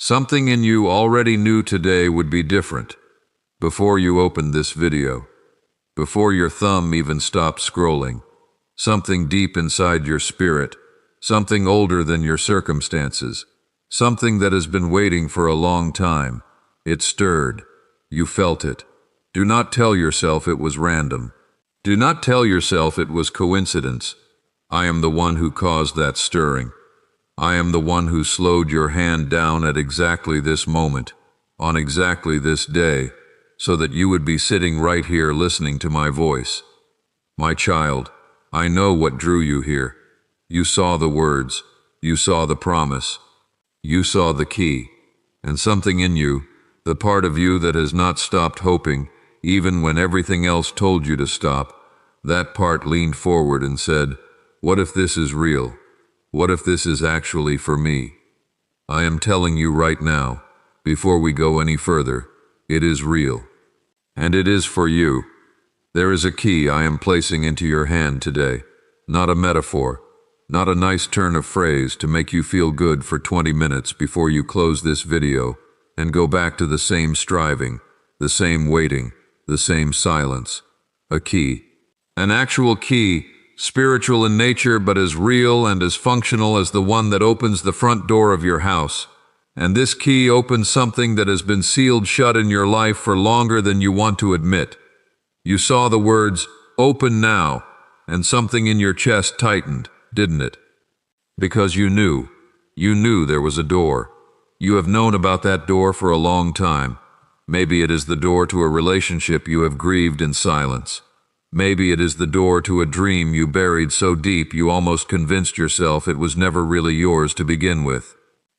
Something in you already knew today would be different before you opened this video, before your thumb even stopped scrolling. Something deep inside your spirit, something older than your circumstances, something that has been waiting for a long time. It stirred. You felt it. Do not tell yourself it was random. Do not tell yourself it was coincidence. I am the one who caused that stirring. I am the one who slowed your hand down at exactly this moment, on exactly this day, so that you would be sitting right here listening to my voice. My child, I know what drew you here. You saw the words, you saw the promise, you saw the key, and something in you, the part of you that has not stopped hoping, even when everything else told you to stop, that part leaned forward and said, "What if this is real? What if this is actually for me?" I am telling you right now, before we go any further, it is real. And it is for you. There is a key I am placing into your hand today, not a metaphor, not a nice turn of phrase to make you feel good for 20 minutes before you close this video and go back to the same striving, the same waiting, the same silence. A key. An actual key, spiritual in nature but as real and as functional as the one that opens the front door of your house. And this key opens something that has been sealed shut in your life for longer than you want to admit. You saw the words, "Open now," and something in your chest tightened, didn't it? Because you knew there was a door. You have known about that door for a long time. Maybe it is the door to a relationship you have grieved in silence. Maybe it is the door to a dream you buried so deep you almost convinced yourself it was never really yours to begin with.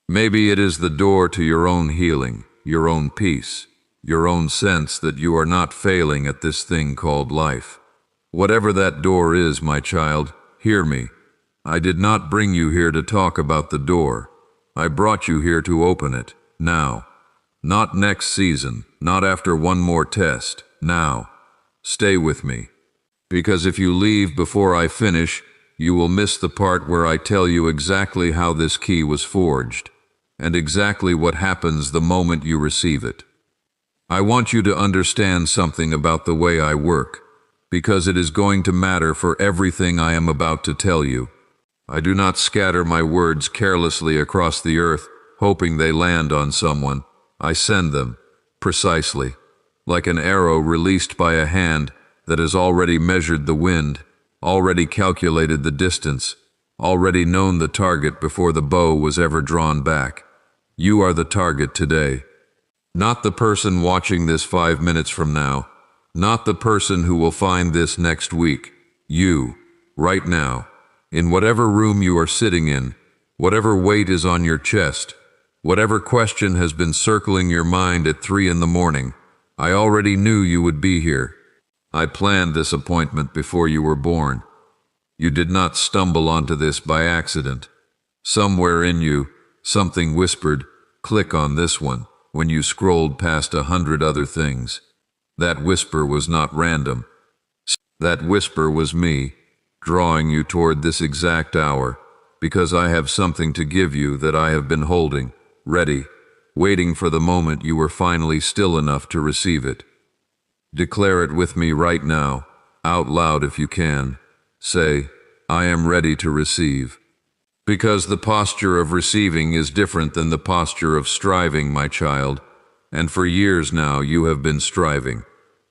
Maybe it is the door to your own healing, your own peace, your own sense that you are not failing at this thing called life. Whatever that door is, my child, hear me. I did not bring you here to talk about the door. I brought you here to open it, now. Not next season, not after one more test, now. Stay with me. Because if you leave before I finish, you will miss the part where I tell you exactly how this key was forged, and exactly what happens the moment you receive it. I want you to understand something about the way I work, because it is going to matter for everything I am about to tell you. I do not scatter my words carelessly across the earth, hoping they land on someone. I send them, precisely, like an arrow released by a hand that has already measured the wind, already calculated the distance, already known the target before the bow was ever drawn back. You are the target today. Not the person watching this 5 minutes from now, not the person who will find this next week. You, right now, in whatever room you are sitting in, whatever weight is on your chest, whatever question has been circling your mind at 3 in the morning, I already knew you would be here. I planned this appointment before you were born. You did not stumble onto this by accident. Somewhere in you, something whispered, "Click on this one," when you scrolled past 100 other things. That whisper was not random. That whisper was me, drawing you toward this exact hour, because I have something to give you that I have been holding, ready, waiting for the moment you were finally still enough to receive it. Declare it with me right now, out loud if you can. Say, "I am ready to receive." Because the posture of receiving is different than the posture of striving, my child, and for years now you have been striving,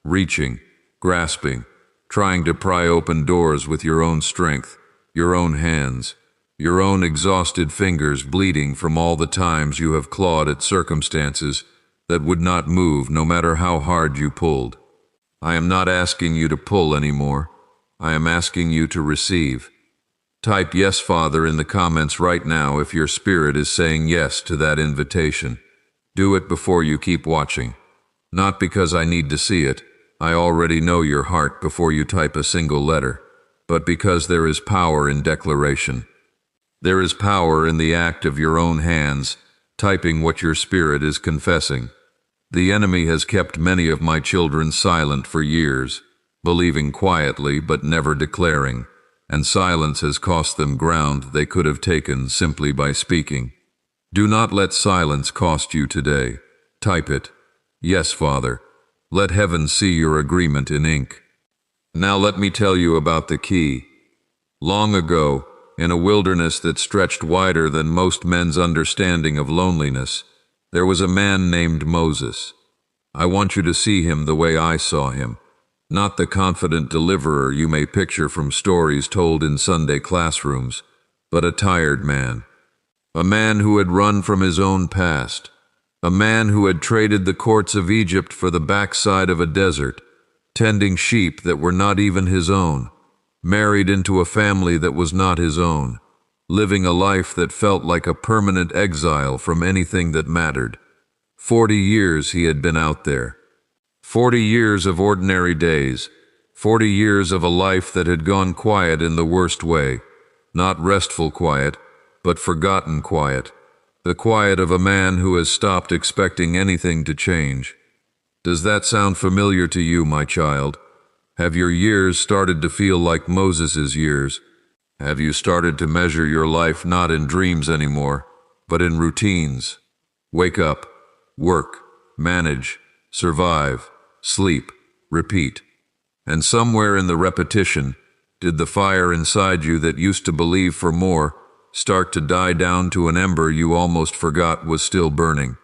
reaching, grasping, trying to pry open doors with your own strength, your own hands, your own exhausted fingers bleeding from all the times you have clawed at circumstances that would not move no matter how hard you pulled. I am not asking you to pull anymore. I am asking you to receive. Type "Yes, Father" in the comments right now if your spirit is saying yes to that invitation. Do it before you keep watching. Not because I need to see it. I already know your heart before you type a single letter, but because there is power in declaration. There is power in the act of your own hands, typing what your spirit is confessing. The enemy has kept many of my children silent for years, believing quietly but never declaring, and silence has cost them ground they could have taken simply by speaking. Do not let silence cost you today. Type it. Yes, Father. Let heaven see your agreement in ink. Now let me tell you about the key. Long ago, in a wilderness that stretched wider than most men's understanding of loneliness, there was a man named Moses. I want you to see him the way I saw him, not the confident deliverer you may picture from stories told in Sunday classrooms, but a tired man. A man who had run from his own past. A man who had traded the courts of Egypt for the backside of a desert, tending sheep that were not even his own, married into a family that was not his own, living a life that felt like a permanent exile from anything that mattered. 40 years he had been out there. 40 years of ordinary days. 40 years of a life that had gone quiet in the worst way. Not restful quiet, but forgotten quiet. The quiet of a man who has stopped expecting anything to change. Does that sound familiar to you, my child? Have your years started to feel like Moses's years? Have you started to measure your life not in dreams anymore, but in routines? Wake up, work, manage, survive, sleep, repeat. And somewhere in the repetition, did the fire inside you that used to believe for more start to die down to an ember you almost forgot was still burning?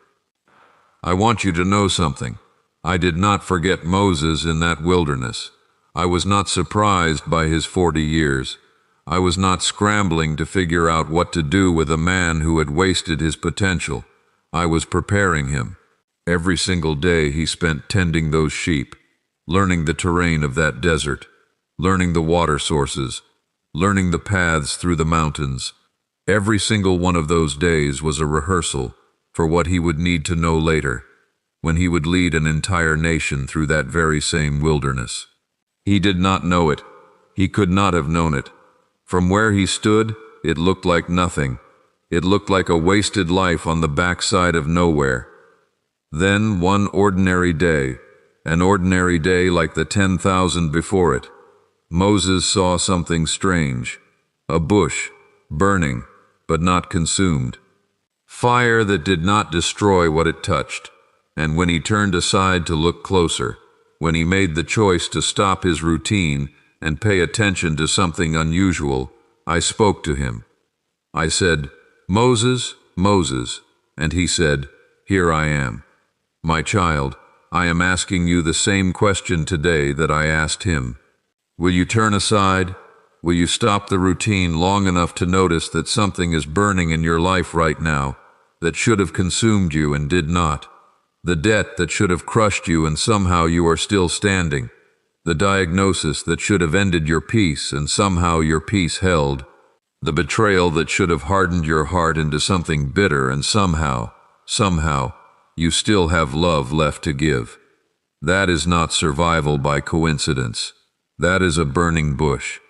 I want you to know something. I did not forget Moses in that wilderness. I was not surprised by his 40 years. I was not scrambling to figure out what to do with a man who had wasted his potential. I was preparing him. Every single day he spent tending those sheep, learning the terrain of that desert, learning the water sources, learning the paths through the mountains. Every single one of those days was a rehearsal for what he would need to know later, when he would lead an entire nation through that very same wilderness. He did not know it. He could not have known it. From where he stood, it looked like nothing. It looked like a wasted life on the backside of nowhere. Then one ordinary day, an ordinary day like the 10,000 before it, Moses saw something strange. A bush, burning, but not consumed. Fire that did not destroy what it touched. And when he turned aside to look closer, when he made the choice to stop his routine and pay attention to something unusual, I spoke to him. I said, "Moses, Moses," and he said, "Here I am." My child, I am asking you the same question today that I asked him. Will you turn aside? Will you stop the routine long enough to notice that something is burning in your life right now that should have consumed you and did not? The debt that should have crushed you and somehow you are still standing. The diagnosis that should have ended your peace and somehow your peace held. The betrayal that should have hardened your heart into something bitter and somehow, you still have love left to give. That is not survival by coincidence. That is a burning bush.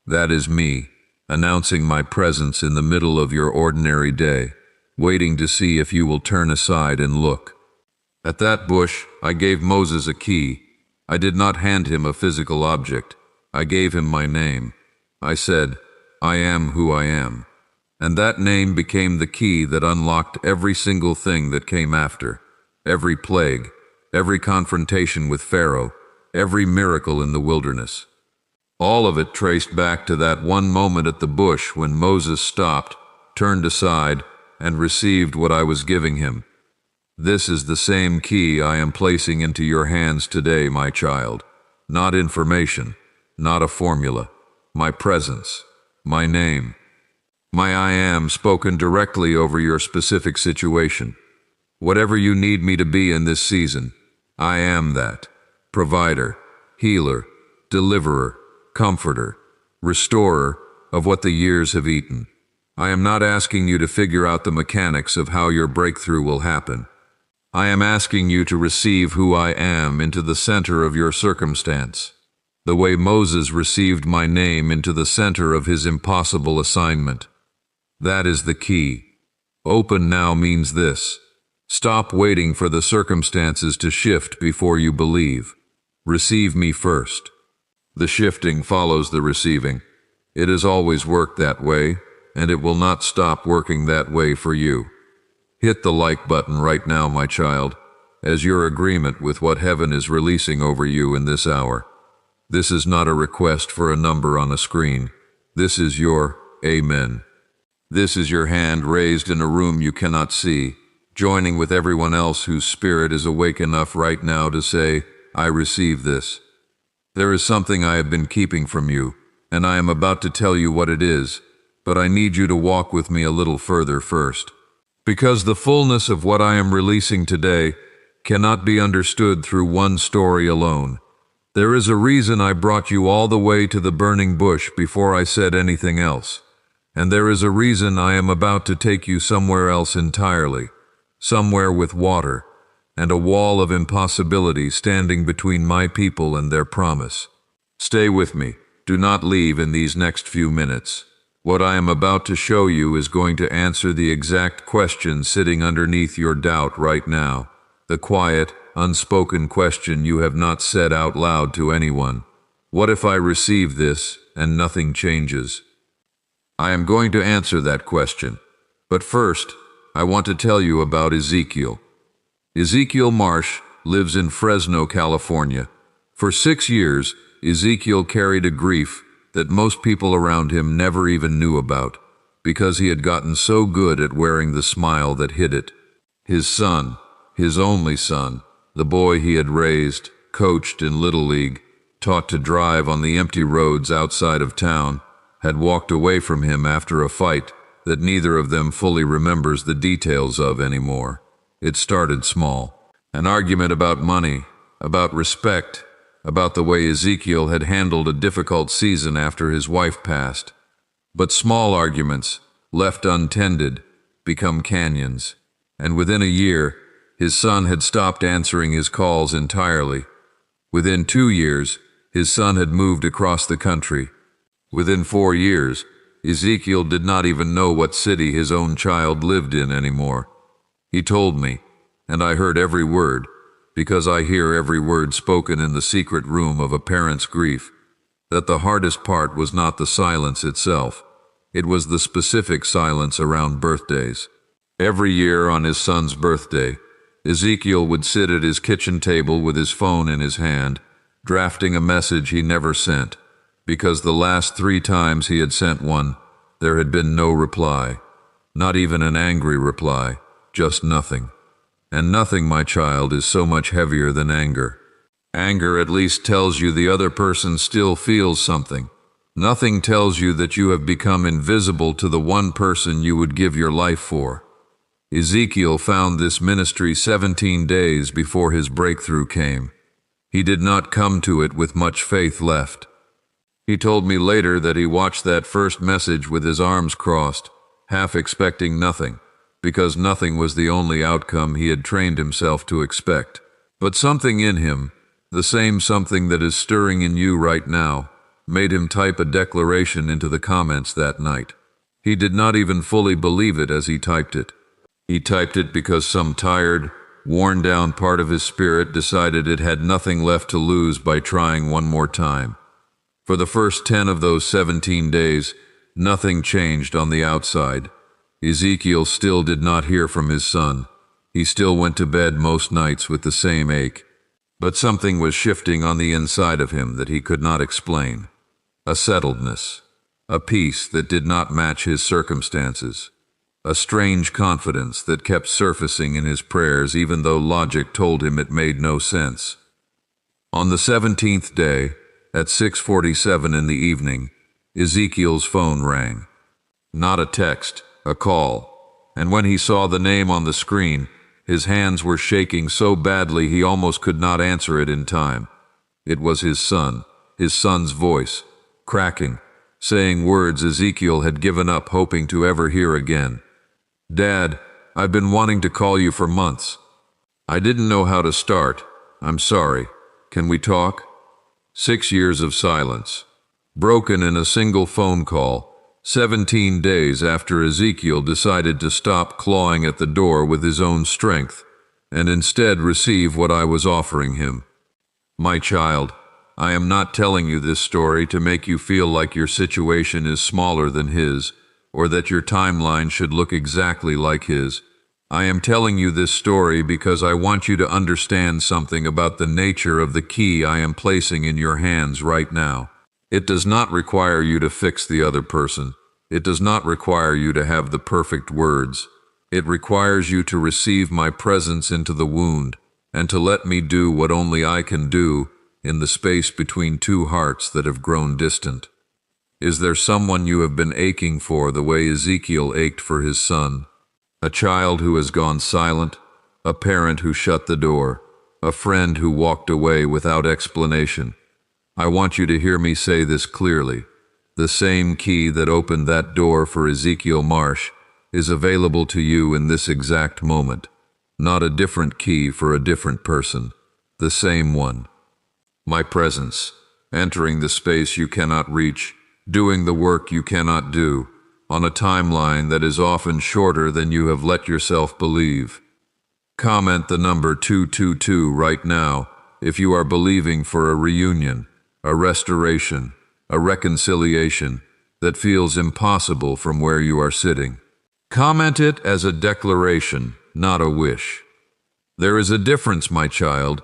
That is me, announcing my presence in the middle of your ordinary day, waiting to see if you will turn aside and look. At that bush, I gave Moses a key. I did not hand him a physical object. I gave him my name. I said, "I am who I am." And that name became the key that unlocked every single thing that came after. Every plague, every confrontation with Pharaoh, every miracle in the wilderness. All of it traced back to that one moment at the bush when Moses stopped, turned aside, and received what I was giving him. This is the same key I am placing into your hands today, my child. Not information, not a formula. My presence, my name. My I am spoken directly over your specific situation. Whatever you need me to be in this season, I am that. Provider, healer, deliverer, comforter, restorer of what the years have eaten. I am not asking you to figure out the mechanics of how your breakthrough will happen. I am asking you to receive who I am into the center of your circumstance, the way Moses received my name into the center of his impossible assignment. That is the key. Open now means this. Stop waiting for the circumstances to shift before you believe. Receive me first. The shifting follows the receiving. It has always worked that way, and it will not stop working that way for you. Hit the like button right now, my child, as your agreement with what heaven is releasing over you in this hour. This is not a request for a number on a screen. This is your Amen. This is your hand raised in a room you cannot see, joining with everyone else whose spirit is awake enough right now to say, I receive this. There is something I have been keeping from you, and I am about to tell you what it is, but I need you to walk with me a little further first. Because the fullness of what I am releasing today cannot be understood through one story alone. There is a reason I brought you all the way to the burning bush before I said anything else. And there is a reason I am about to take you somewhere else entirely, somewhere with water, and a wall of impossibility standing between my people and their promise. Stay with me. Do not leave in these next few minutes. What I am about to show you is going to answer the exact question sitting underneath your doubt right now, the quiet, unspoken question you have not said out loud to anyone. What if I receive this and nothing changes? I am going to answer that question. But first, I want to tell you about Ezekiel. Ezekiel Marsh lives in Fresno, California. For 6 years, Ezekiel carried a grief that most people around him never even knew about, because he had gotten so good at wearing the smile that hid it. His son, his only son, the boy he had raised, coached in Little League, taught to drive on the empty roads outside of town, had walked away from him after a fight that neither of them fully remembers the details of anymore. It started small. An argument about money, about respect, about the way Ezekiel had handled a difficult season after his wife passed. But small arguments, left untended, become canyons. And within a year, his son had stopped answering his calls entirely. Within 2 years, his son had moved across the country. Within 4 years, Ezekiel did not even know what city his own child lived in anymore. He told me, and I heard every word, because I hear every word spoken in the secret room of a parent's grief, that the hardest part was not the silence itself. It was the specific silence around birthdays. Every year on his son's birthday, Ezekiel would sit at his kitchen table with his phone in his hand, drafting a message he never sent, because the last 3 times he had sent one, there had been no reply. Not even an angry reply, just nothing. And nothing, my child, is so much heavier than anger. Anger at least tells you the other person still feels something. Nothing tells you that you have become invisible to the one person you would give your life for. Ezekiel found this ministry 17 days before his breakthrough came. He did not come to it with much faith left. He told me later that he watched that first message with his arms crossed, half expecting nothing, because nothing was the only outcome he had trained himself to expect. But something in him, the same something that is stirring in you right now, made him type a declaration into the comments that night. He did not even fully believe it as he typed it. He typed it because some tired, worn-down part of his spirit decided it had nothing left to lose by trying one more time. For the first 10 of those 17 days, nothing changed on the outside. Ezekiel still did not hear from his son. He still went to bed most nights with the same ache. But something was shifting on the inside of him that he could not explain. A settledness, a peace that did not match his circumstances, a strange confidence that kept surfacing in his prayers even though logic told him it made no sense. On the 17th day, at 6:47 in the evening, Ezekiel's phone rang. Not a text, a call, and when he saw the name on the screen, his hands were shaking so badly he almost could not answer it in time. It was his son's voice, cracking, saying words Ezekiel had given up hoping to ever hear again. "Dad, I've been wanting to call you for months. I didn't know how to start. I'm sorry. Can we talk?" 6 years of silence, broken in a single phone call, 17 days after Ezekiel decided to stop clawing at the door with his own strength, and instead receive what I was offering him. My child, I am not telling you this story to make you feel like your situation is smaller than his, or that your timeline should look exactly like his. I am telling you this story because I want you to understand something about the nature of the key I am placing in your hands right now. It does not require you to fix the other person. It does not require you to have the perfect words. It requires you to receive my presence into the wound and to let me do what only I can do in the space between two hearts that have grown distant. Is there someone you have been aching for the way Ezekiel ached for his son? A child who has gone silent, a parent who shut the door, a friend who walked away without explanation. I want you to hear me say this clearly. The same key that opened that door for Ezekiel Marsh is available to you in this exact moment. Not a different key for a different person. The same one. My presence, entering the space you cannot reach, doing the work you cannot do, on a timeline that is often shorter than you have let yourself believe. Comment the number 222 right now if you are believing for a reunion, a restoration, a reconciliation that feels impossible from where you are sitting. Comment it as a declaration, not a wish. There is a difference, my child,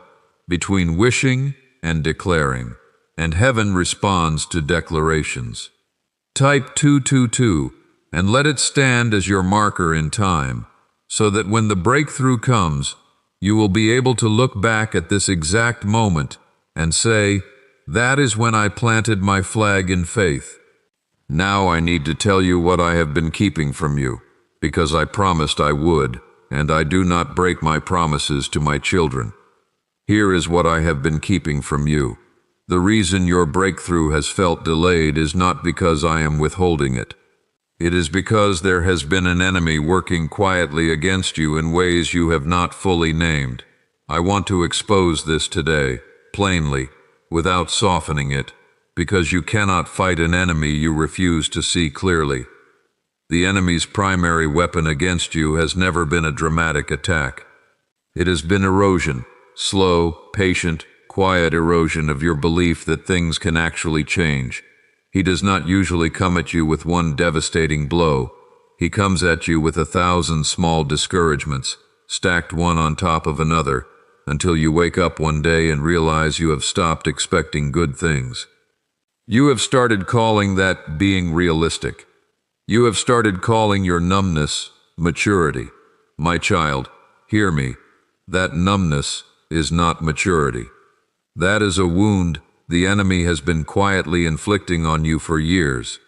between wishing and declaring, and heaven responds to declarations. Type 222 and let it stand as your marker in time, so that when the breakthrough comes, you will be able to look back at this exact moment and say, "That is when I planted my flag in faith." Now I need to tell you what I have been keeping from you, because I promised I would, and I do not break my promises to my children. Here is what I have been keeping from you. The reason your breakthrough has felt delayed is not because I am withholding it. It is because there has been an enemy working quietly against you in ways you have not fully named. I want to expose this today, plainly, without softening it, because you cannot fight an enemy you refuse to see clearly. The enemy's primary weapon against you has never been a dramatic attack. It has been erosion, slow, patient, quiet erosion of your belief that things can actually change. He does not usually come at you with one devastating blow. He comes at you with 1,000 small discouragements, stacked one on top of another, until you wake up one day and realize you have stopped expecting good things. You have started calling that being realistic. You have started calling your numbness maturity. My child, hear me. That numbness is not maturity. That is a wound the enemy has been quietly inflicting on you for years.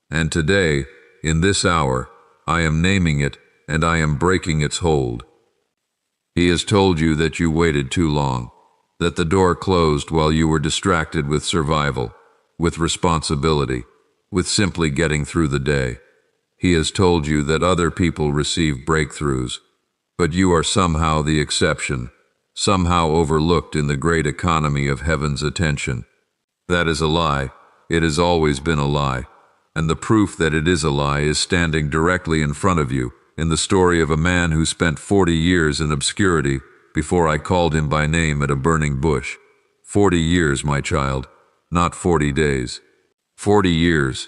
And today, in this hour, I am naming it and I am breaking its hold. He has told you that you waited too long, that the door closed while you were distracted with survival, with responsibility, with simply getting through the day. He has told you that other people receive breakthroughs, but you are somehow the exception, somehow overlooked in the great economy of heaven's attention. That is a lie. It has always been a lie. And the proof that it is a lie is standing directly in front of you in the story of a man who spent 40 years in obscurity before I called him by name at a burning bush. 40 years, my child, not 40 days. 40 years.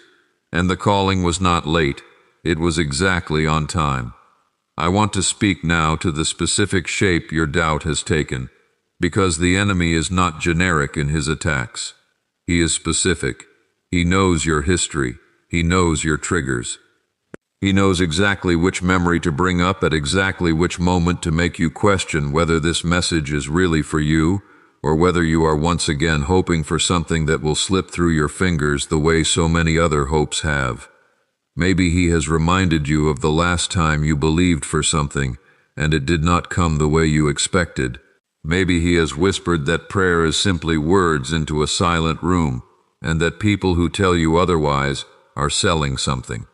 And the calling was not late. It was exactly on time. I want to speak now to the specific shape your doubt has taken, because the enemy is not generic in his attacks. He is specific. He knows your history. He knows your triggers. He knows exactly which memory to bring up at exactly which moment to make you question whether this message is really for you, or whether you are once again hoping for something that will slip through your fingers the way so many other hopes have. Maybe he has reminded you of the last time you believed for something and it did not come the way you expected. Maybe he has whispered that prayer is simply words into a silent room and that people who tell you otherwise are selling something.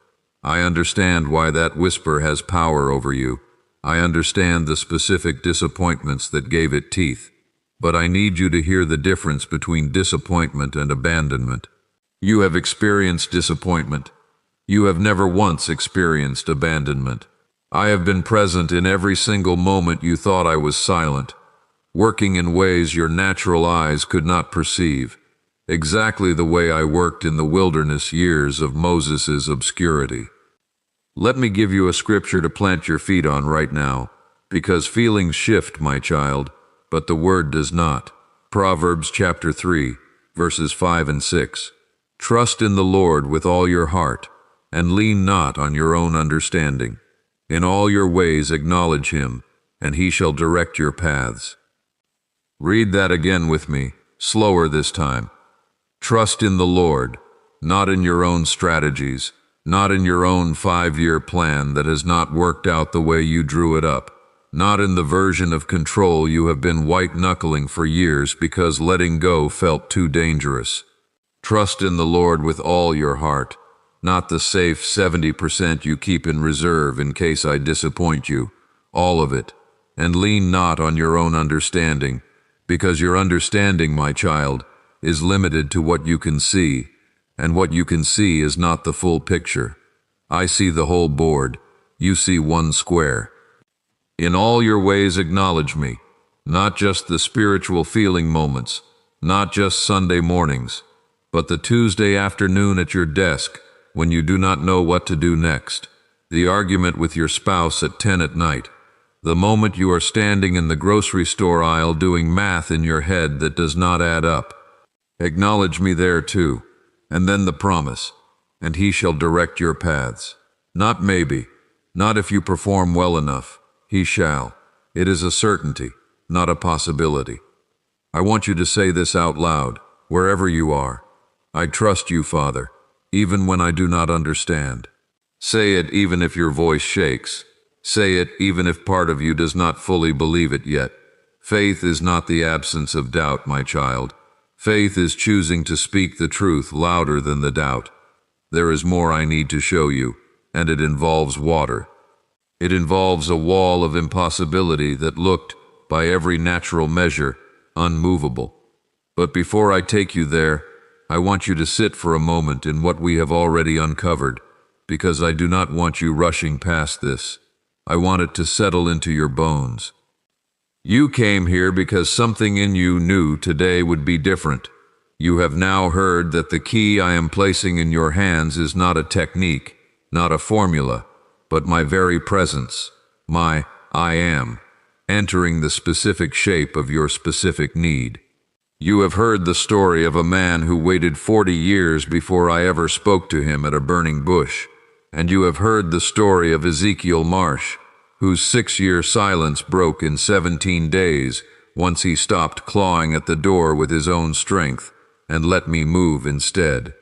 I understand why that whisper has power over you. I understand the specific disappointments that gave it teeth. But I need you to hear the difference between disappointment and abandonment. You have experienced disappointment. You have never once experienced abandonment. I have been present in every single moment you thought I was silent, working in ways your natural eyes could not perceive, exactly the way I worked in the wilderness years of Moses' obscurity. Let me give you a scripture to plant your feet on right now, because feelings shift, my child, but the word does not. Proverbs chapter 3, verses 5 and 6. Trust in the Lord with all your heart, and lean not on your own understanding. In all your ways acknowledge him, and he shall direct your paths. Read that again with me, slower this time. Trust in the Lord, not in your own strategies, not in your own 5-year plan that has not worked out the way you drew it up, not in the version of control you have been white-knuckling for years because letting go felt too dangerous. Trust in the Lord with all your heart, not the safe 70% you keep in reserve in case I disappoint you, all of it, and lean not on your own understanding, because your understanding, my child, is limited to what you can see, and what you can see is not the full picture. I see the whole board, you see one square. In all your ways acknowledge me, not just the spiritual feeling moments, not just Sunday mornings, but the Tuesday afternoon at your desk when you do not know what to do next, the argument with your spouse at 10 at night, the moment you are standing in the grocery store aisle doing math in your head that does not add up. Acknowledge me there too, and then the promise, and he shall direct your paths. Not maybe, not if you perform well enough, he shall. It is a certainty, not a possibility. I want you to say this out loud, wherever you are. I trust you, Father, even when I do not understand. Say it even if your voice shakes. Say it even if part of you does not fully believe it yet. Faith is not the absence of doubt, my child. Faith is choosing to speak the truth louder than the doubt. There is more I need to show you, and it involves water. It involves a wall of impossibility that looked, by every natural measure, unmovable. But before I take you there, I want you to sit for a moment in what we have already uncovered, because I do not want you rushing past this. I want it to settle into your bones. You came here because something in you knew today would be different. You have now heard that the key I am placing in your hands is not a technique, not a formula, but my very presence, my I am, entering the specific shape of your specific need. You have heard the story of a man who waited 40 years before I ever spoke to him at a burning bush, and you have heard the story of Ezekiel Marsh, whose 6-year silence broke in 17 days once he stopped clawing at the door with his own strength and let me move instead.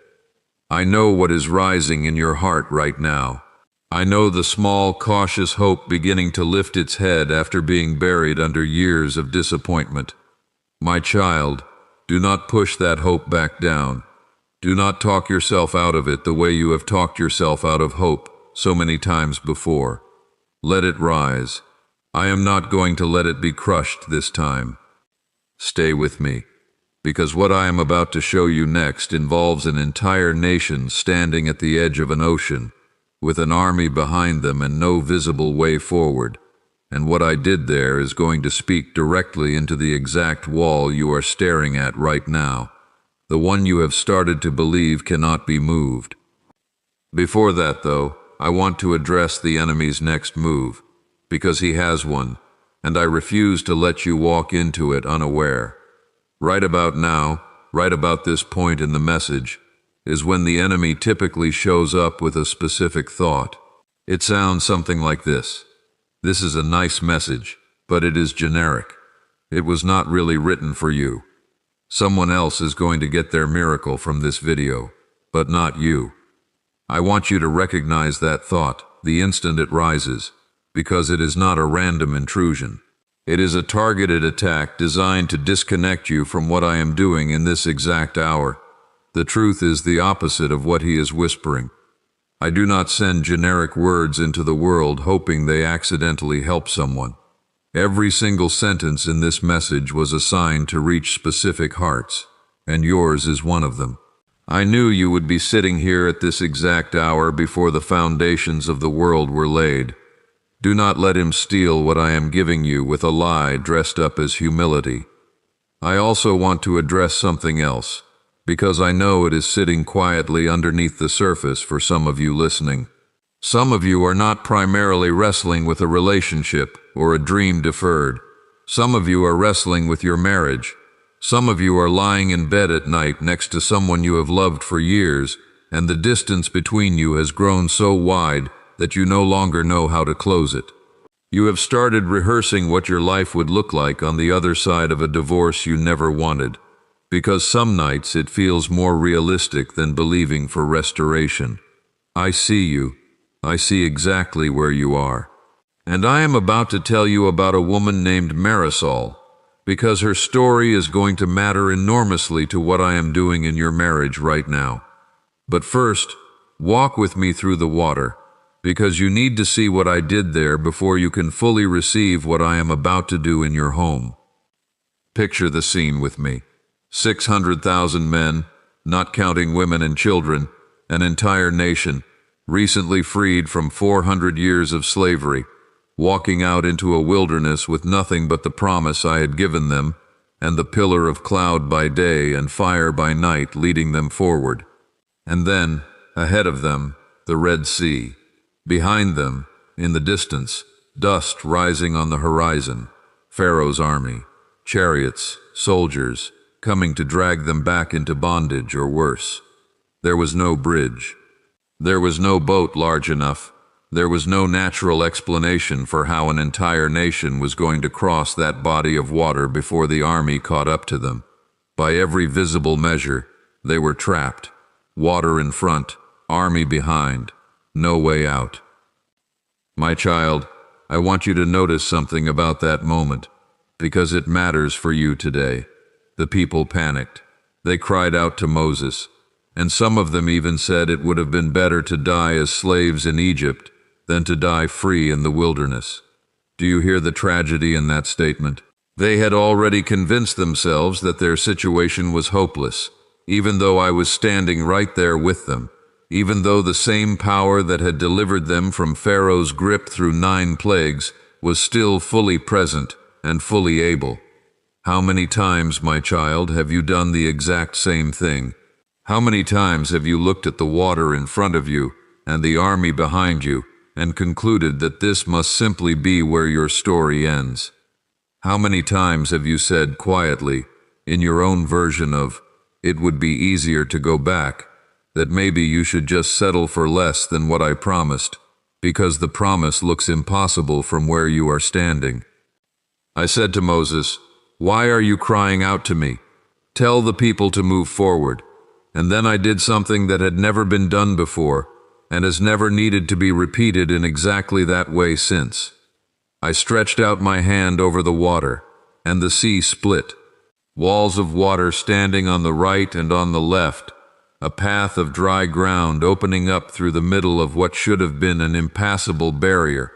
I know what is rising in your heart right now. I know the small, cautious hope beginning to lift its head after being buried under years of disappointment. My child, do not push that hope back down. Do not talk yourself out of it the way you have talked yourself out of hope so many times before. Let it rise. I am not going to let it be crushed this time. Stay with me, because what I am about to show you next involves an entire nation standing at the edge of an ocean, with an army behind them and no visible way forward. And what I did there is going to speak directly into the exact wall you are staring at right now, the one you have started to believe cannot be moved. Before that, though, I want to address the enemy's next move, because he has one, and I refuse to let you walk into it unaware. Right about now, right about this point in the message, is when the enemy typically shows up with a specific thought. It sounds something like this. This is a nice message, but it is generic. It was not really written for you. Someone else is going to get their miracle from this video, but not you. I want you to recognize that thought the instant it rises, because it is not a random intrusion. It is a targeted attack designed to disconnect you from what I am doing in this exact hour. The truth is the opposite of what he is whispering. I do not send generic words into the world hoping they accidentally help someone. Every single sentence in this message was assigned to reach specific hearts, and yours is one of them. I knew you would be sitting here at this exact hour before the foundations of the world were laid. Do not let him steal what I am giving you with a lie dressed up as humility. I also want to address something else, because I know it is sitting quietly underneath the surface for some of you listening. Some of you are not primarily wrestling with a relationship or a dream deferred. Some of you are wrestling with your marriage. Some of you are lying in bed at night next to someone you have loved for years, and the distance between you has grown so wide that you no longer know how to close it. You have started rehearsing what your life would look like on the other side of a divorce you never wanted, because some nights it feels more realistic than believing for restoration. I see you. I see exactly where you are. And I am about to tell you about a woman named Marisol, because her story is going to matter enormously to what I am doing in your marriage right now. But first, walk with me through the water, because you need to see what I did there before you can fully receive what I am about to do in your home. Picture the scene with me. 600,000 men, not counting women and children, an entire nation, recently freed from 400 years of slavery, walking out into a wilderness with nothing but the promise I had given them, and the pillar of cloud by day and fire by night leading them forward. And then, ahead of them, the Red Sea. Behind them, in the distance, dust rising on the horizon, Pharaoh's army, chariots, soldiers, coming to drag them back into bondage or worse. There was no bridge. There was no boat large enough. There was no natural explanation for how an entire nation was going to cross that body of water before the army caught up to them. By every visible measure, they were trapped. Water in front, army behind, no way out. My child, I want you to notice something about that moment, because it matters for you today. The people panicked. They cried out to Moses, and some of them even said it would have been better to die as slaves in Egypt than to die free in the wilderness. Do you hear the tragedy in that statement? They had already convinced themselves that their situation was hopeless, even though I was standing right there with them, even though the same power that had delivered them from Pharaoh's grip through 9 plagues was still fully present and fully able. How many times, my child, have you done the exact same thing? How many times have you looked at the water in front of you and the army behind you and concluded that this must simply be where your story ends? How many times have you said quietly, in your own version of, "It would be easier to go back," that maybe you should just settle for less than what I promised, because the promise looks impossible from where you are standing? I said to Moses, "Why are you crying out to me? Tell the people to move forward." And then I did something that had never been done before, and has never needed to be repeated in exactly that way since. I stretched out my hand over the water, and the sea split. Walls of water standing on the right and on the left, a path of dry ground opening up through the middle of what should have been an impassable barrier,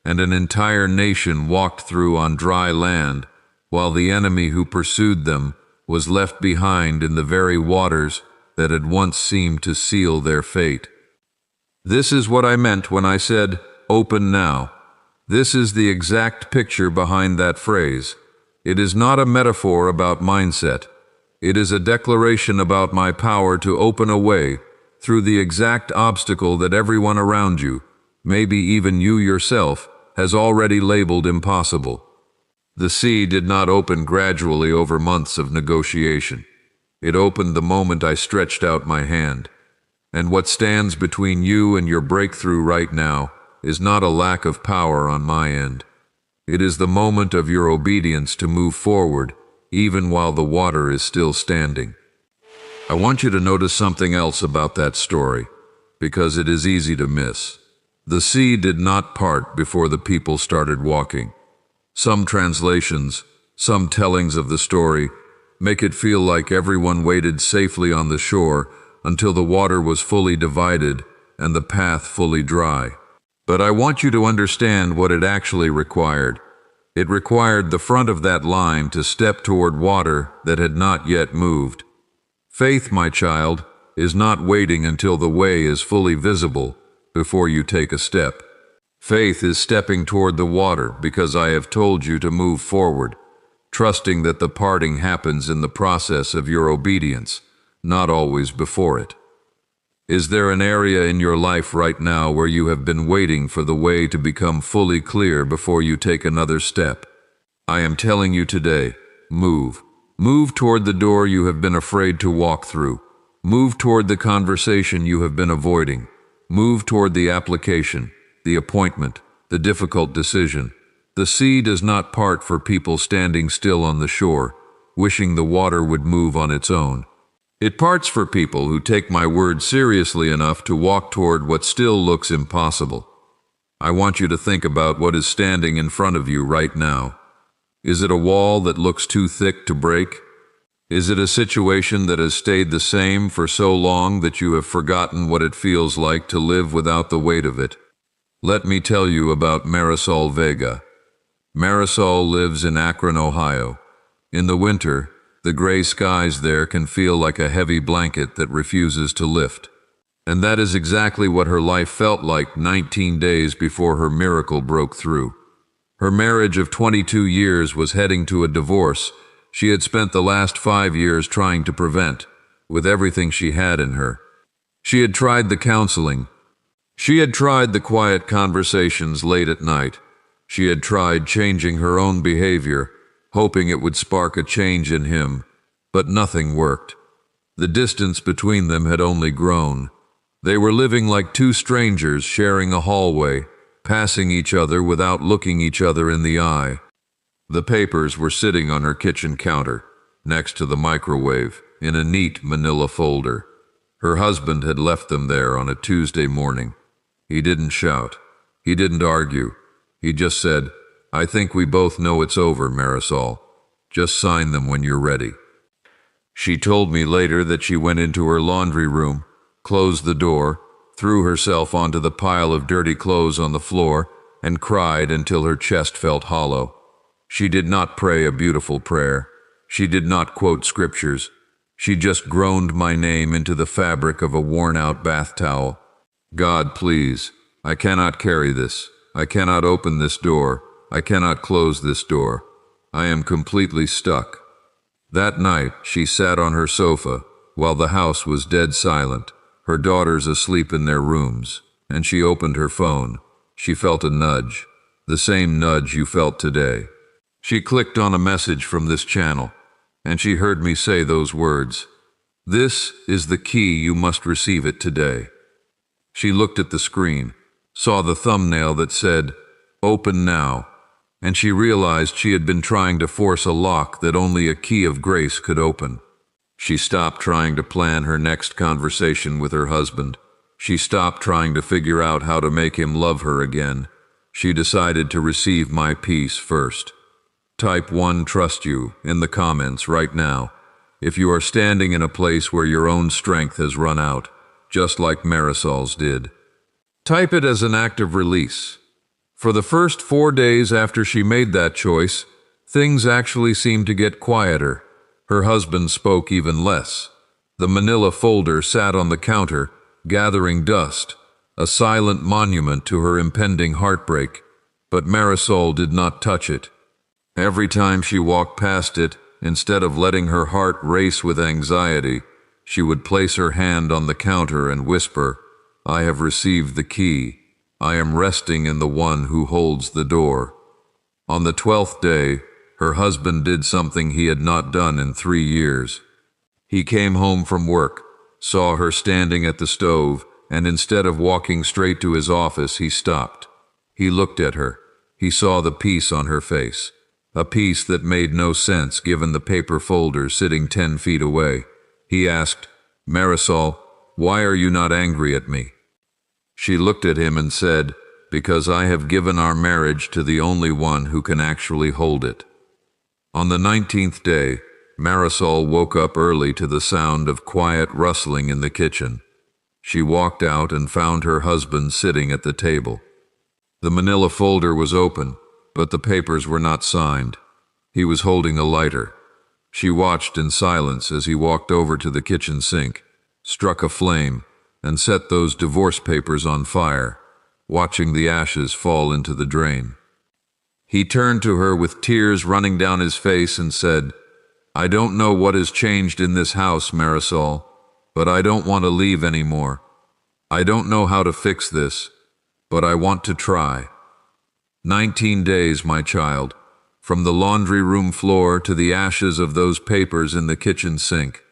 and an entire nation walked through on dry land, while the enemy who pursued them was left behind in the very waters that had once seemed to seal their fate. This is what I meant when I said, "Open now." This is the exact picture behind that phrase. It is not a metaphor about mindset. It is a declaration about my power to open a way through the exact obstacle that everyone around you, maybe even you yourself, has already labeled impossible. The sea did not open gradually over months of negotiation. It opened the moment I stretched out my hand. And what stands between you and your breakthrough right now is not a lack of power on my end. It is the moment of your obedience to move forward, even while the water is still standing. I want you to notice something else about that story, because it is easy to miss. The sea did not part before the people started walking. Some translations, some tellings of the story, make it feel like everyone waited safely on the shore until the water was fully divided and the path fully dry. But I want you to understand what it actually required. It required the front of that line to step toward water that had not yet moved. Faith, my child, is not waiting until the way is fully visible before you take a step. Faith is stepping toward the water because I have told you to move forward, trusting that the parting happens in the process of your obedience, not always before it. Is there an area in your life right now where you have been waiting for the way to become fully clear before you take another step? I am telling you today, move. Move toward the door you have been afraid to walk through. Move toward the conversation you have been avoiding. Move toward the application, the appointment, the difficult decision. The sea does not part for people standing still on the shore, wishing the water would move on its own. It parts for people who take my word seriously enough to walk toward what still looks impossible. I want you to think about what is standing in front of you right now. Is it a wall that looks too thick to break? Is it a situation that has stayed the same for so long that you have forgotten what it feels like to live without the weight of it? Let me tell you about Marisol Vega. Marisol lives in Akron, Ohio. In the winter, the gray skies there can feel like a heavy blanket that refuses to lift. And that is exactly what her life felt like 19 days before her miracle broke through. Her marriage of 22 years was heading to a divorce she had spent the last 5 years trying to prevent, with everything she had in her. She had tried the counseling. She had tried the quiet conversations late at night. She had tried changing her own behavior, hoping it would spark a change in him, but nothing worked. The distance between them had only grown. They were living like two strangers sharing a hallway, passing each other without looking each other in the eye. The papers were sitting on her kitchen counter, next to the microwave, in a neat manila folder. Her husband had left them there on a Tuesday morning. He didn't shout. He didn't argue. He just said, "I think we both know it's over, Marisol. Just sign them when you're ready." She told me later that she went into her laundry room, closed the door, threw herself onto the pile of dirty clothes on the floor, and cried until her chest felt hollow. She did not pray a beautiful prayer. She did not quote scriptures. She just groaned my name into the fabric of a worn-out bath towel. "God, please, I cannot carry this. I cannot open this door. I cannot close this door. I am completely stuck." That night, she sat on her sofa while the house was dead silent, her daughters asleep in their rooms, and she opened her phone. She felt a nudge, the same nudge you felt today. She clicked on a message from this channel, and she heard me say those words. "This is the key, you must receive it today." She looked at the screen, saw the thumbnail that said, "Open now," and she realized she had been trying to force a lock that only a key of grace could open. She stopped trying to plan her next conversation with her husband. She stopped trying to figure out how to make him love her again. She decided to receive my peace first. Type 1 trust you in the comments right now if you are standing in a place where your own strength has run out, just like Marisol's did. Type it as an act of release. For the first 4 days after she made that choice, things actually seemed to get quieter. Her husband spoke even less. The manila folder sat on the counter, gathering dust, a silent monument to her impending heartbreak, but Marisol did not touch it. Every time she walked past it, instead of letting her heart race with anxiety, she would place her hand on the counter and whisper, "I have received the key. I am resting in the one who holds the door." On the 12th day, her husband did something he had not done in 3 years. He came home from work, saw her standing at the stove, and instead of walking straight to his office, he stopped. He looked at her. He saw the peace on her face, a peace that made no sense given the paper folder sitting 10 feet away. He asked, "Marisol, why are you not angry at me?" She looked at him and said, "Because I have given our marriage to the only one who can actually hold it." On the 19th day, Marisol woke up early to the sound of quiet rustling in the kitchen. She walked out and found her husband sitting at the table. The manila folder was open, but the papers were not signed. He was holding a lighter. She watched in silence as he walked over to the kitchen sink, struck a flame, and set those divorce papers on fire, watching the ashes fall into the drain. He turned to her with tears running down his face and said, "I don't know what has changed in this house, Marisol, but I don't want to leave anymore. I don't know how to fix this, but I want to try. 19 days, my child, from the laundry room floor to the ashes of those papers in the kitchen sink.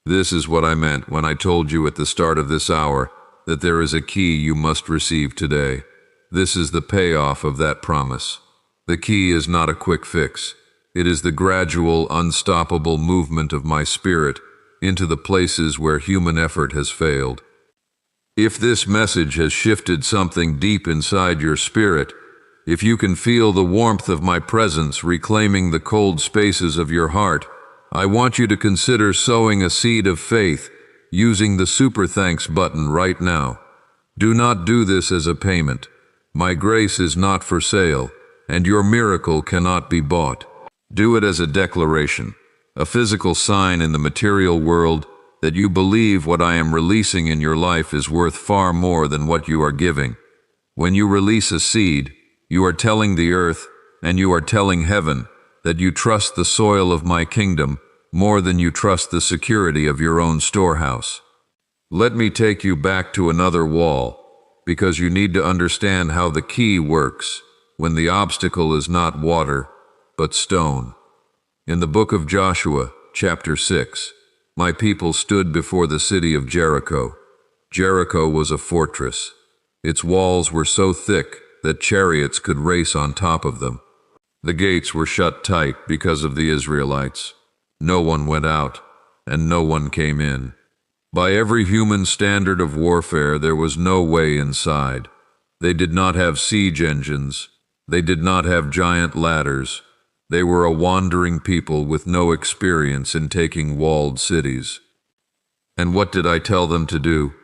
This is what I meant when I told you at the start of this hour that there is a key you must receive today. This is the payoff of that promise. The key is not a quick fix. It is the gradual, unstoppable movement of my spirit into the places where human effort has failed. If this message has shifted something deep inside your spirit, if you can feel the warmth of my presence reclaiming the cold spaces of your heart, I want you to consider sowing a seed of faith using the Super Thanks button right now. Do not do this as a payment. My grace is not for sale, and your miracle cannot be bought. Do it as a declaration, a physical sign in the material world that you believe what I am releasing in your life is worth far more than what you are giving. When you release a seed, you are telling the earth, and you are telling heaven, that you trust the soil of my kingdom more than you trust the security of your own storehouse. Let me take you back to another wall, because you need to understand how the key works when the obstacle is not water, but stone. In the book of Joshua, chapter 6, my people stood before the city of Jericho. Jericho was a fortress. Its walls were so thick that chariots could race on top of them. The gates were shut tight because of the Israelites. No one went out, and no one came in. By every human standard of warfare, there was no way inside. They did not have siege engines. They did not have giant ladders. They were a wandering people with no experience in taking walled cities. And what did I tell them to do?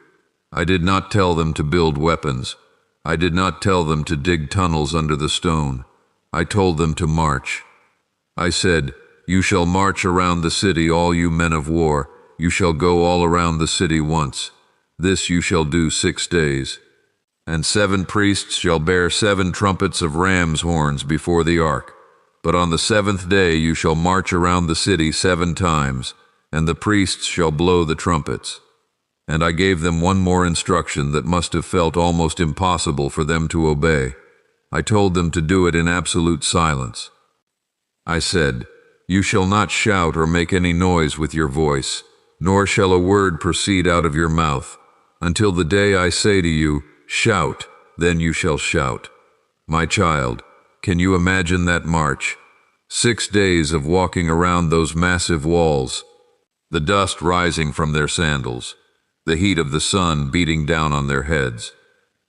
I did not tell them to build weapons. I did not tell them to dig tunnels under the stone. I told them to march. I said, "You shall march around the city, all you men of war. You shall go all around the city once. This you shall do 6 days. And 7 priests shall bear 7 trumpets of ram's horns before the ark. But on the 7th day you shall march around the city 7 times, and the priests shall blow the trumpets." And I gave them one more instruction that must have felt almost impossible for them to obey. I told them to do it in absolute silence. I said, "You shall not shout or make any noise with your voice, nor shall a word proceed out of your mouth, until the day I say to you, 'Shout,' then you shall shout." My child, can you imagine that march? 6 days of walking around those massive walls, the dust rising from their sandals, the heat of the sun beating down on their heads,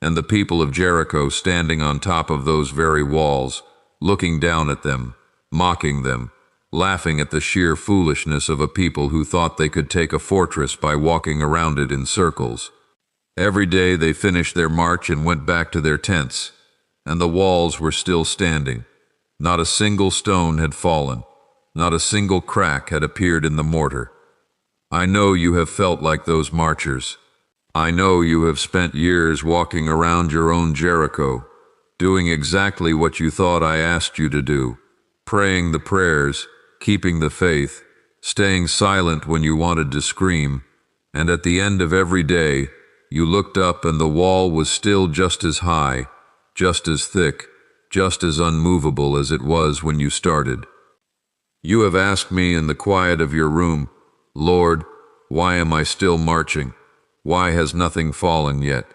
and the people of Jericho standing on top of those very walls, looking down at them, mocking them, laughing at the sheer foolishness of a people who thought they could take a fortress by walking around it in circles. Every day they finished their march and went back to their tents, and the walls were still standing. Not a single stone had fallen. Not a single crack had appeared in the mortar. I know you have felt like those marchers. I know you have spent years walking around your own Jericho, doing exactly what you thought I asked you to do, praying the prayers, keeping the faith, staying silent when you wanted to scream, and at the end of every day, you looked up and the wall was still just as high, just as thick, just as unmovable as it was when you started. You have asked me in the quiet of your room, "Lord, why am I still marching? Why has nothing fallen yet?"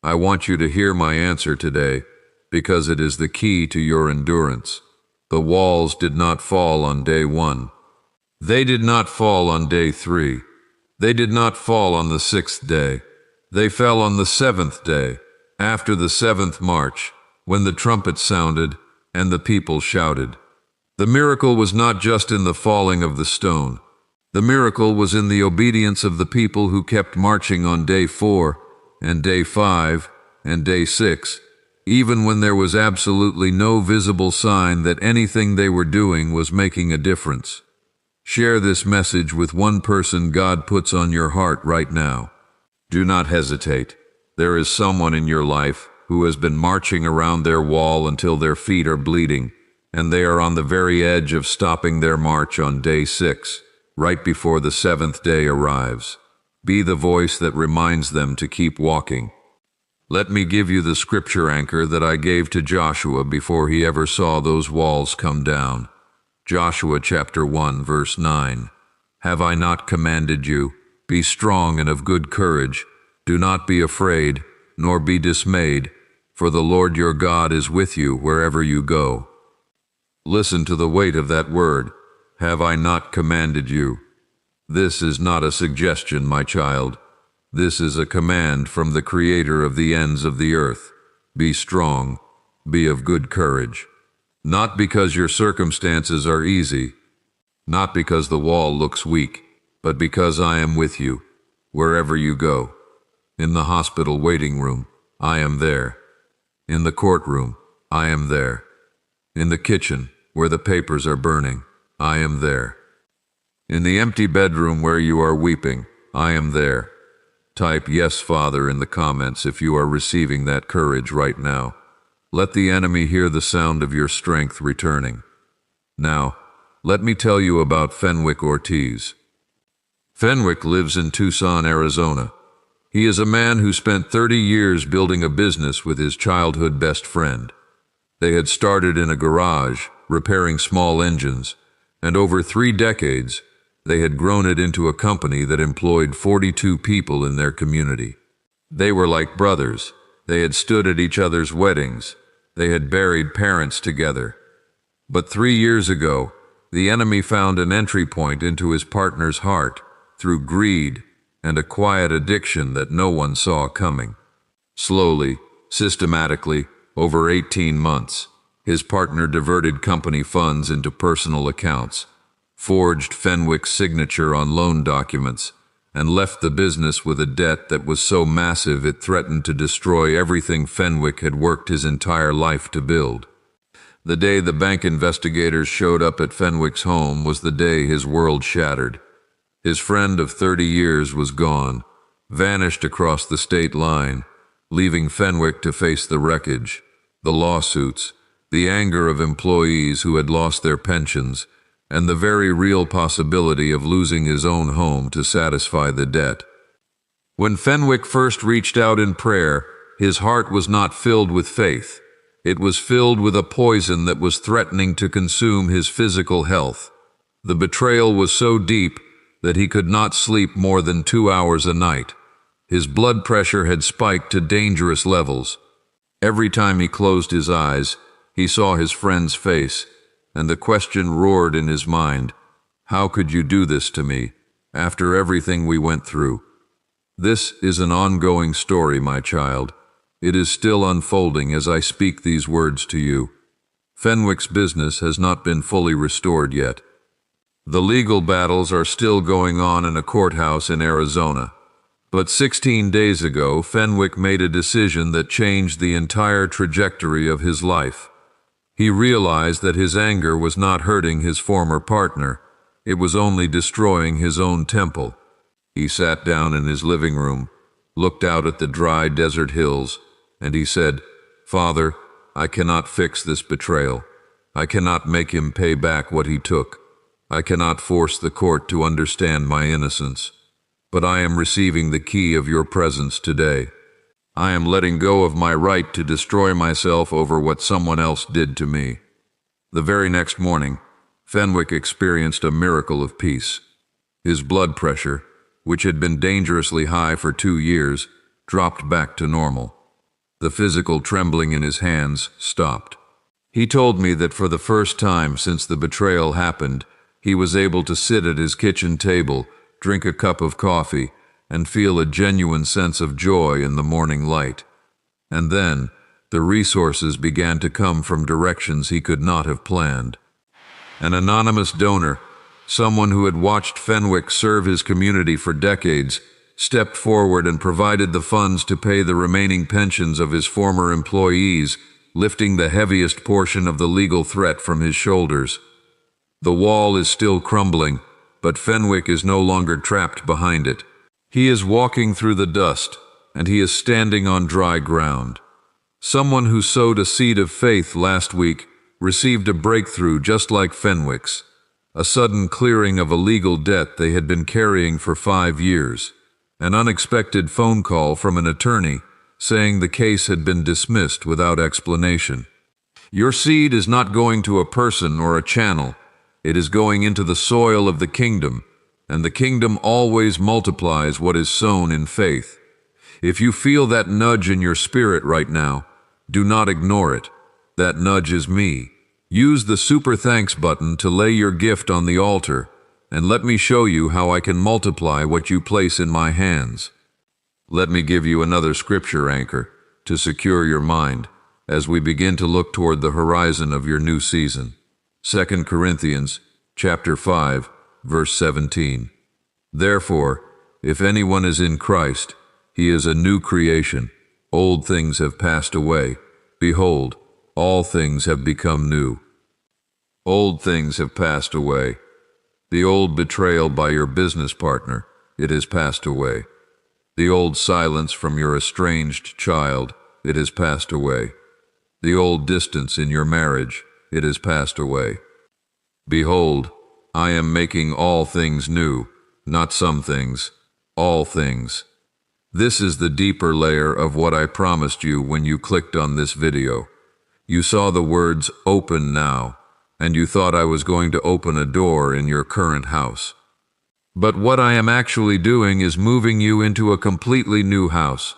I want you to hear my answer today, because it is the key to your endurance. The walls did not fall on day 1. They did not fall on day 3. They did not fall on the 6th day. They fell on the 7th day, after the 7th march, when the trumpet sounded and the people shouted. The miracle was not just in the falling of the stone. The miracle was in the obedience of the people who kept marching on day 4 and day 5 and day 6, even when there was absolutely no visible sign that anything they were doing was making a difference. Share this message with one person God puts on your heart right now. Do not hesitate. There is someone in your life who has been marching around their wall until their feet are bleeding, and they are on the very edge of stopping their march on day 6. Right before the 7th day arrives. Be the voice that reminds them to keep walking. Let me give you the scripture anchor that I gave to Joshua before he ever saw those walls come down. Joshua chapter 1, verse 9. Have I not commanded you? Be strong and of good courage. Do not be afraid, nor be dismayed, for the Lord your God is with you wherever you go. Listen to the weight of that word. Have I not commanded you? This is not a suggestion, my child. This is a command from the Creator of the ends of the earth. Be strong, be of good courage. Not because your circumstances are easy, not because the wall looks weak, but because I am with you, wherever you go. In the hospital waiting room, I am there. In the courtroom, I am there. In the kitchen, where the papers are burning, I am there. In the empty bedroom where you are weeping, I am there. Type "Yes, Father" in the comments if you are receiving that courage right now. Let the enemy hear the sound of your strength returning. Now, let me tell you about Fenwick Ortiz. Fenwick lives in Tucson, Arizona. He is a man who spent 30 years building a business with his childhood best friend. They had started in a garage, repairing small engines, and over 3 decades, they had grown it into a company that employed 42 people in their community. They were like brothers. They had stood at each other's weddings. They had buried parents together. But 3 years ago, the enemy found an entry point into his partner's heart through greed and a quiet addiction that no one saw coming. Slowly, systematically, over 18 months, his partner diverted company funds into personal accounts, forged Fenwick's signature on loan documents, and left the business with a debt that was so massive it threatened to destroy everything Fenwick had worked his entire life to build. The day the bank investigators showed up at Fenwick's home was the day his world shattered. His friend of 30 years was gone, vanished across the state line, leaving Fenwick to face the wreckage, the lawsuits, the anger of employees who had lost their pensions, and the very real possibility of losing his own home to satisfy the debt. When Fenwick first reached out in prayer, his heart was not filled with faith. It was filled with a poison that was threatening to consume his physical health. The betrayal was so deep that he could not sleep more than 2 hours a night. His blood pressure had spiked to dangerous levels. Every time he closed his eyes, he saw his friend's face, and the question roared in his mind, "How could you do this to me, after everything we went through?" This is an ongoing story, my child. It is still unfolding as I speak these words to you. Fenwick's business has not been fully restored yet. The legal battles are still going on in a courthouse in Arizona. But 16 days ago, Fenwick made a decision that changed the entire trajectory of his life. He realized that his anger was not hurting his former partner. It was only destroying his own temple. He sat down in his living room, looked out at the dry desert hills, and he said, "Father, I cannot fix this betrayal. I cannot make him pay back what he took. I cannot force the court to understand my innocence. But I am receiving the key of your presence today. I am letting go of my right to destroy myself over what someone else did to me." The very next morning, Fenwick experienced a miracle of peace. His blood pressure, which had been dangerously high for 2 years, dropped back to normal. The physical trembling in his hands stopped. He told me that for the first time since the betrayal happened, he was able to sit at his kitchen table, drink a cup of coffee, and feel a genuine sense of joy in the morning light. And then, the resources began to come from directions he could not have planned. An anonymous donor, someone who had watched Fenwick serve his community for decades, stepped forward and provided the funds to pay the remaining pensions of his former employees, lifting the heaviest portion of the legal threat from his shoulders. The wall is still crumbling, but Fenwick is no longer trapped behind it. He is walking through the dust, and he is standing on dry ground. Someone who sowed a seed of faith last week received a breakthrough just like Fenwick's, a sudden clearing of a legal debt they had been carrying for 5 years. An unexpected phone call from an attorney saying the case had been dismissed without explanation. Your seed is not going to a person or a channel. It is going into the soil of the kingdom, and the kingdom always multiplies what is sown in faith. If you feel that nudge in your spirit right now, do not ignore it. That nudge is me. Use the super thanks button to lay your gift on the altar, and let me show you how I can multiply what you place in my hands. Let me give you another scripture anchor to secure your mind as we begin to look toward the horizon of your new season. 2 Corinthians chapter 5, verse 17. Therefore, if anyone is in Christ, he is a new creation. Old things have passed away. Behold, all things have become new. Old things have passed away. The old betrayal by your business partner, it has passed away. The old silence from your estranged child, it has passed away. The old distance in your marriage, it has passed away. Behold, I am making all things new, not some things, all things. This is the deeper layer of what I promised you when you clicked on this video. You saw the words "open now," and you thought I was going to open a door in your current house. But what I am actually doing is moving you into a completely new house,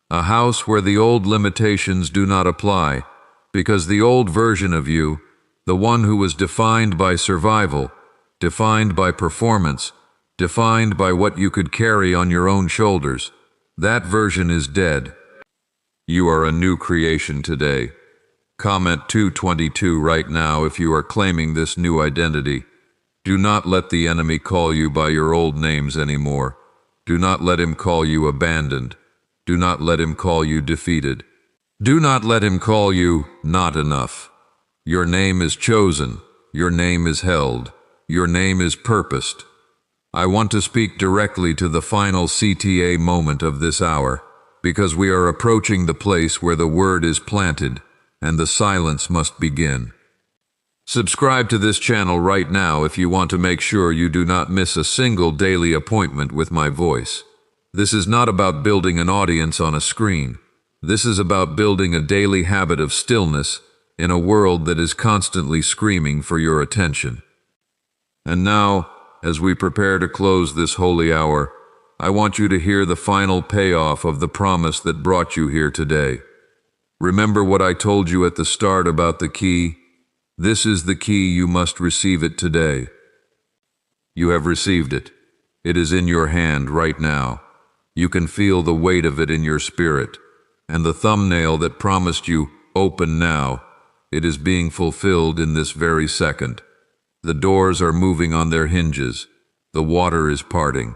a house where the old limitations do not apply, because the old version of you, the one who was defined by survival, defined by performance, defined by what you could carry on your own shoulders, that version is dead. You are a new creation today. Comment 222 right now if you are claiming this new identity. Do not let the enemy call you by your old names anymore. Do not let him call you abandoned. Do not let him call you defeated. Do not let him call you not enough. Your name is chosen. Your name is held. Your name is purposed. I want to speak directly to the final CTA moment of this hour, because we are approaching the place where the word is planted and the silence must begin. Subscribe to this channel right now if you want to make sure you do not miss a single daily appointment with my voice. This is not about building an audience on a screen. This is about building a daily habit of stillness in a world that is constantly screaming for your attention. And now, as we prepare to close this holy hour, I want you to hear the final payoff of the promise that brought you here today. Remember what I told you at the start about the key? This is the key. You must receive it today. You have received it. It is in your hand right now. You can feel the weight of it in your spirit. And the thumbnail that promised you, "Open now," it is being fulfilled in this very second. The doors are moving on their hinges. The water is parting.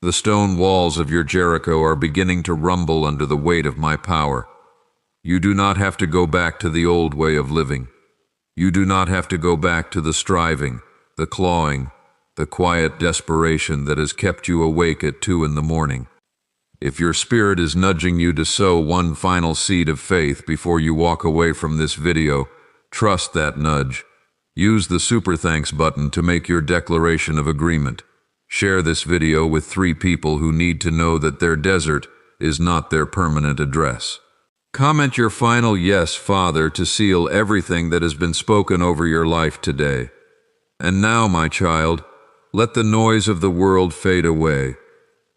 The stone walls of your Jericho are beginning to rumble under the weight of my power. You do not have to go back to the old way of living. You do not have to go back to the striving, the clawing, the quiet desperation that has kept you awake at 2 in the morning. If your spirit is nudging you to sow one final seed of faith before you walk away from this video, trust that nudge. Use the super thanks button to make your declaration of agreement. Share this video with 3 people who need to know that their desert is not their permanent address. Comment your final "Yes, Father" to seal everything that has been spoken over your life today. And now, my child, let the noise of the world fade away.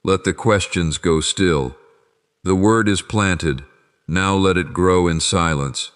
Let the questions go still. The word is planted. Now let it grow in silence.